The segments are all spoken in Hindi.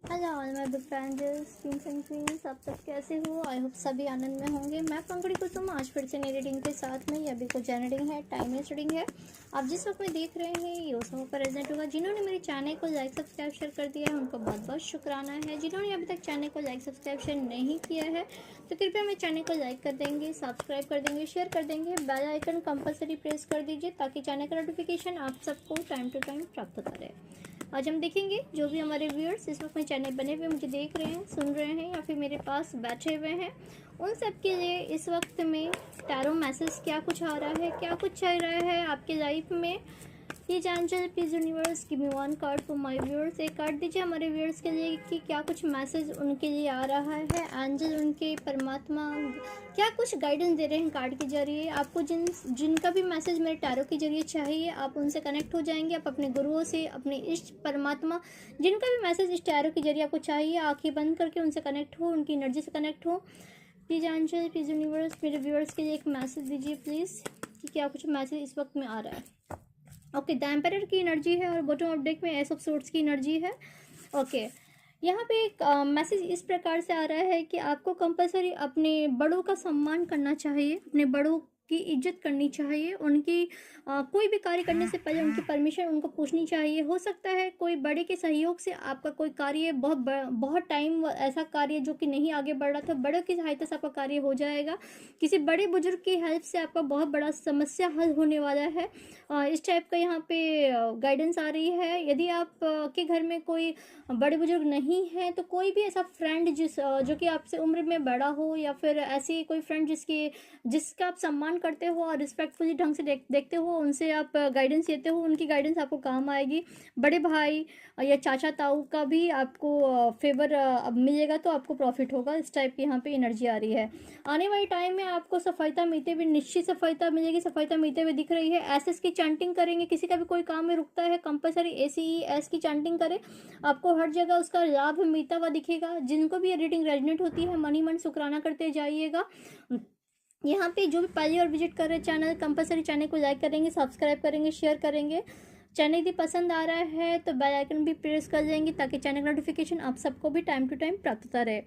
Hello all my big friends, Kings and queen's, आप सब कैसे हो? आई होप सभी आनंद में होंगे। मैं पंकड़ी कुसुम आज फिर से नई रीडिंग के साथ में। ये अभी कुछ रीडिंग है, टाइमलेस रीडिंग है। आप जिस वक्त में देख रहे हैं ये उस वक्त प्रेजेंट होगा। जिन्होंने मेरे चैनल को लाइक सब्सक्राइब शेयर कर दिया है उनको बहुत बहुत शुक्राना है। जिन्होंने अभी तक चैनल को लाइक सब्सक्राइब शेयर नहीं किया है तो कृपया मेरे चैनल को लाइक कर देंगे, सब्सक्राइब कर देंगे, शेयर कर देंगे, बेल आइकन कंपलसरी प्रेस कर दीजिए ताकि चैनल का नोटिफिकेशन आप सबको टाइम टू टाइम प्राप्त होता रहे। आज हम देखेंगे जो भी हमारे व्यूअर्स इस वक्त में चैनल बने हुए मुझे देख रहे हैं, सुन रहे हैं या फिर मेरे पास बैठे हुए हैं, उन सब के लिए इस वक्त में टैरो मैसेज क्या कुछ आ रहा है, क्या कुछ चल रहा है आपके लाइफ में। Please angel, please universe, give me one card for my viewers. एक कार्ड दीजिए हमारे व्यूअर्स के लिए कि क्या कुछ मैसेज उनके लिए आ रहा है। एंजल, उनके परमात्मा क्या कुछ गाइडेंस दे रहे हैं कार्ड के जरिए आपको। जिनका भी मैसेज मेरे टैरो के जरिए चाहिए आप उनसे कनेक्ट हो जाएंगे। आप अपने गुरुओं से, अपने इष्ट परमात्मा, जिनका भी मैसेज इस टैरो के जरिए आपको चाहिए, आंखें बंद करके उनसे कनेक्ट हो, उनकी एनर्जी से कनेक्ट हो। प्लीज एंजल, प्लीज यूनिवर्स, मेरे व्यूअर्स के लिए एक मैसेज दीजिए प्लीज़ कि क्या कुछ मैसेज इस वक्त में आ रहा है। ओके, द एम्पायर की एनर्जी है और बॉटम ऑफ डेक में एस ऑफ सोर्ड्स की एनर्जी है। ओके, यहाँ पे एक मैसेज इस प्रकार से आ रहा है कि आपको कंपलसरी अपने बड़ों का सम्मान करना चाहिए, अपने बड़ों की इज्जत करनी चाहिए। उनकी कोई भी कार्य करने से पहले उनकी परमिशन उनको पूछनी चाहिए। हो सकता है कोई बड़े के सहयोग से आपका कोई कार्य बहुत टाइम ऐसा कार्य जो कि नहीं आगे बढ़ रहा था, बड़ों की सहायता से आपका कार्य हो जाएगा। किसी बड़े बुजुर्ग की हेल्प से आपका बहुत बड़ा समस्या हल होने वाला है। इस टाइप का यहाँ पे गाइडेंस आ रही है। यदि आप के घर में कोई बड़े बुजुर्ग नहीं है तो कोई भी ऐसा फ्रेंड जो कि आपसे उम्र में बड़ा हो या फिर ऐसी कोई फ्रेंड जिसका आप सम्मान करते हो और रिस्पेक्टफुली ढंग से देखते हो, उनसे आप गाइडेंस लेते हो, उनकी गाइडेंस आपको काम आएगी। बड़े भाई या चाचा ताऊ का भी आपको फेवर अब मिलेगा तो आपको प्रॉफिट होगा। इस टाइप की यहाँ पे एनर्जी आ रही है। आने वाले टाइम में आपको सफलता मिलते हुए, निश्चित सफलता मिलेगी, सफलता मिलते हुए दिख रही है। एस की चैंटिंग करेंगे, किसी का भी कोई काम में रुकता है कंपलसरी ACES की चैंटिंग करें, आपको हर जगह उसका लाभ मिलता हुआ दिखेगा। जिनको भी ये रीडिंग रेजोनेट होती है मन ही मन शुक्राना करते जाइएगा। यहाँ पे जो भी पहली और विजिट कर रहे हैं चैनल, कंपलसरी चैनल को लाइक करेंगे, सब्सक्राइब करेंगे, शेयर करेंगे। चैनल यदि पसंद आ रहा है तो बेल आइकन भी प्रेस कर देंगे ताकि चैनल नोटिफिकेशन आप सबको भी टाइम टू टाइम प्राप्त होता रहे।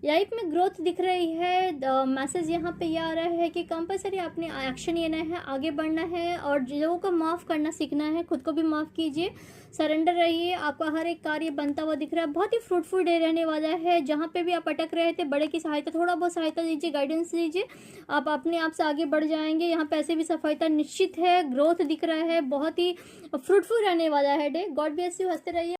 लाइफ में ग्रोथ दिख रही है। मैसेज यहाँ पे यह आ रहा है कि कंपलसरी आपने एक्शन लेना है, आगे बढ़ना है और लोगों को माफ़ करना सीखना है। खुद को भी माफ़ कीजिए, सरेंडर रहिए। आपका हर एक कार्य बनता हुआ दिख रहा है। बहुत ही फ्रूटफुल डे रहने वाला है। जहाँ पे भी आप अटक रहे थे, बड़े की सहायता, थोड़ा बहुत सहायता लीजिए, गाइडेंस लीजिए, आप अपने आप से आगे बढ़ जाएंगे। यहाँ पे ऐसे भी सफलता निश्चित है, ग्रोथ दिख रहा है, बहुत ही फ्रूटफुल रहने वाला है डे। गॉड ब्लेस यू, हंसते रहिए।